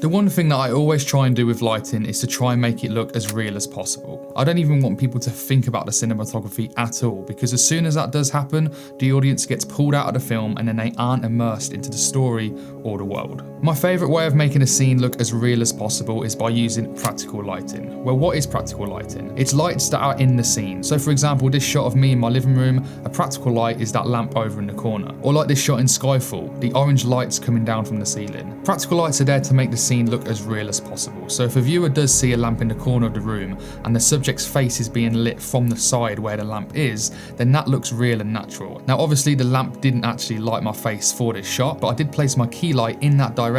The one thing that I always try and do with lighting is to try and make it look as real as possible. I don't even want people to think about the cinematography at all, because as soon as that does happen, the audience gets pulled out of the film and then they aren't immersed into the story or the world. My favourite way of making a scene look as real as possible is by using practical lighting. Well, what is practical lighting? It's lights that are in the scene. So for example, this shot of me in my living room, a practical light is that lamp over in the corner. Or like this shot in Skyfall, the orange lights coming down from the ceiling. Practical lights are there to make the scene look as real as possible. So if a viewer does see a lamp in the corner of the room and the subject's face is being lit from the side where the lamp is, then that looks real and natural. Now obviously the lamp didn't actually light my face for this shot, but I did place my key light in that direction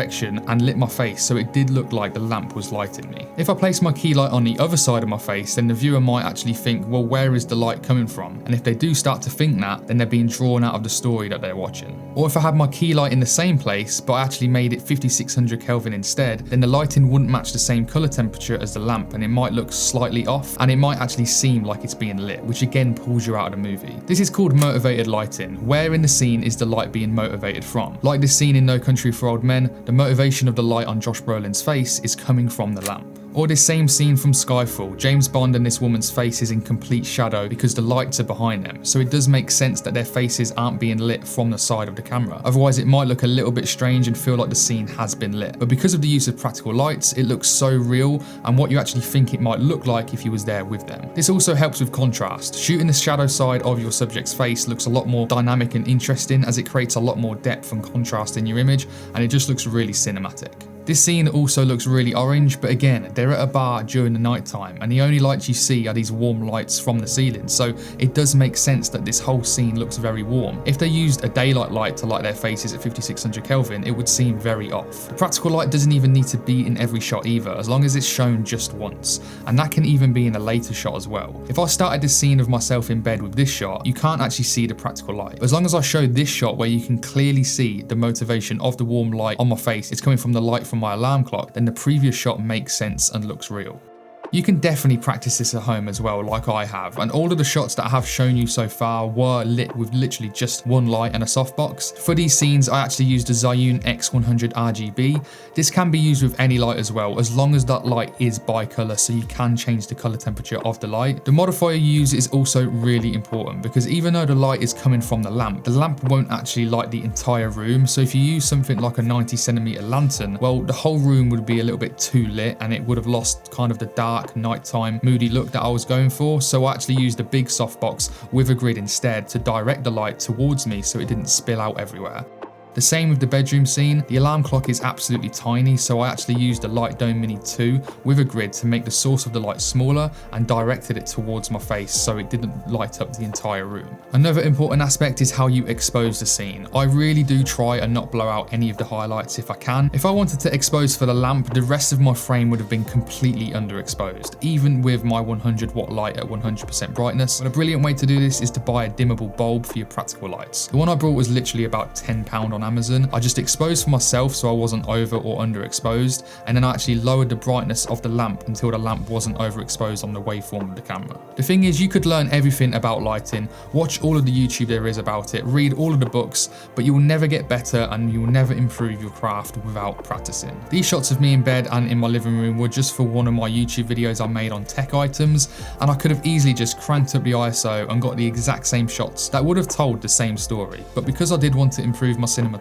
and lit my face, so it did look like the lamp was lighting me. If I place my key light on the other side of my face, then the viewer might actually think, well, where is the light coming from? And if they do start to think that, then they're being drawn out of the story that they're watching. Or if I had my key light in the same place, but I actually made it 5600 Kelvin instead, then the lighting wouldn't match the same color temperature as the lamp, and it might look slightly off, and it might actually seem like it's being lit, which again pulls you out of the movie. This is called motivated lighting. Where in the scene is the light being motivated from? Like this scene in No Country for Old Men, the motivation of the light on Josh Brolin's face is coming from the lamp. Or this same scene from Skyfall, James Bond and this woman's face is in complete shadow because the lights are behind them, so it does make sense that their faces aren't being lit from the side of the camera. Otherwise it might look a little bit strange and feel like the scene has been lit. But because of the use of practical lights, it looks so real and what you actually think it might look like if you was there with them. This also helps with contrast. Shooting the shadow side of your subject's face looks a lot more dynamic and interesting, as it creates a lot more depth and contrast in your image, and it just looks really cinematic. This scene also looks really orange, but again, they're at a bar during the night time and the only lights you see are these warm lights from the ceiling, so it does make sense that this whole scene looks very warm. If they used a daylight light to light their faces at 5600 Kelvin, it would seem very off. The practical light doesn't even need to be in every shot either, as long as it's shown just once, and that can even be in a later shot as well. If I started this scene of myself in bed with this shot, you can't actually see the practical light. But as long as I show this shot where you can clearly see the motivation of the warm light on my face, it's coming from the light from my alarm clock, then the previous shot makes sense and looks real. You can definitely practice this at home as well, like I have, and all of the shots that I have shown you so far were lit with literally just one light and a softbox. For these scenes, I actually used a Zhiyun X100 RGB. This can be used with any light as well, as long as that light is bicolor, so you can change the color temperature of the light. The modifier you use is also really important, because even though the light is coming from the lamp won't actually light the entire room. So if you use something like a 90cm lantern, well, the whole room would be a little bit too lit and it would have lost kind of the dark, nighttime, moody look that I was going for. So I actually used a big softbox with a grid instead to direct the light towards me so it didn't spill out everywhere. The same with the bedroom scene. The alarm clock is absolutely tiny, so I actually used a Light Dome Mini 2 with a grid to make the source of the light smaller and directed it towards my face so it didn't light up the entire room. Another important aspect is how you expose the scene. I really do try and not blow out any of the highlights if I can. If I wanted to expose for the lamp, the rest of my frame would have been completely underexposed, even with my 100-watt light at 100% brightness. But a brilliant way to do this is to buy a dimmable bulb for your practical lights. The one I brought was literally about £10 on Amazon. I just exposed for myself so I wasn't over or underexposed, and then I actually lowered the brightness of the lamp until the lamp wasn't overexposed on the waveform of the camera. The thing is, you could learn everything about lighting, watch all of the YouTube there is about it, read all of the books, but you will never get better and you will never improve your craft without practicing. These shots of me in bed and in my living room were just for one of my YouTube videos I made on tech items, and I could have easily just cranked up the ISO and got the exact same shots that would have told the same story. But because I did want to improve my cinematography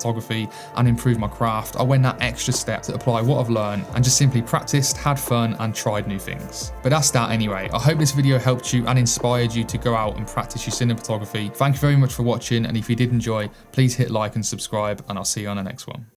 and improve my craft, I went that extra step to apply what I've learned and just simply practiced, had fun and tried new things. But that's that anyway. I hope this video helped you and inspired you to go out and practice your cinematography. Thank you very much for watching, and if you did enjoy, please hit like and subscribe, and I'll see you on the next one.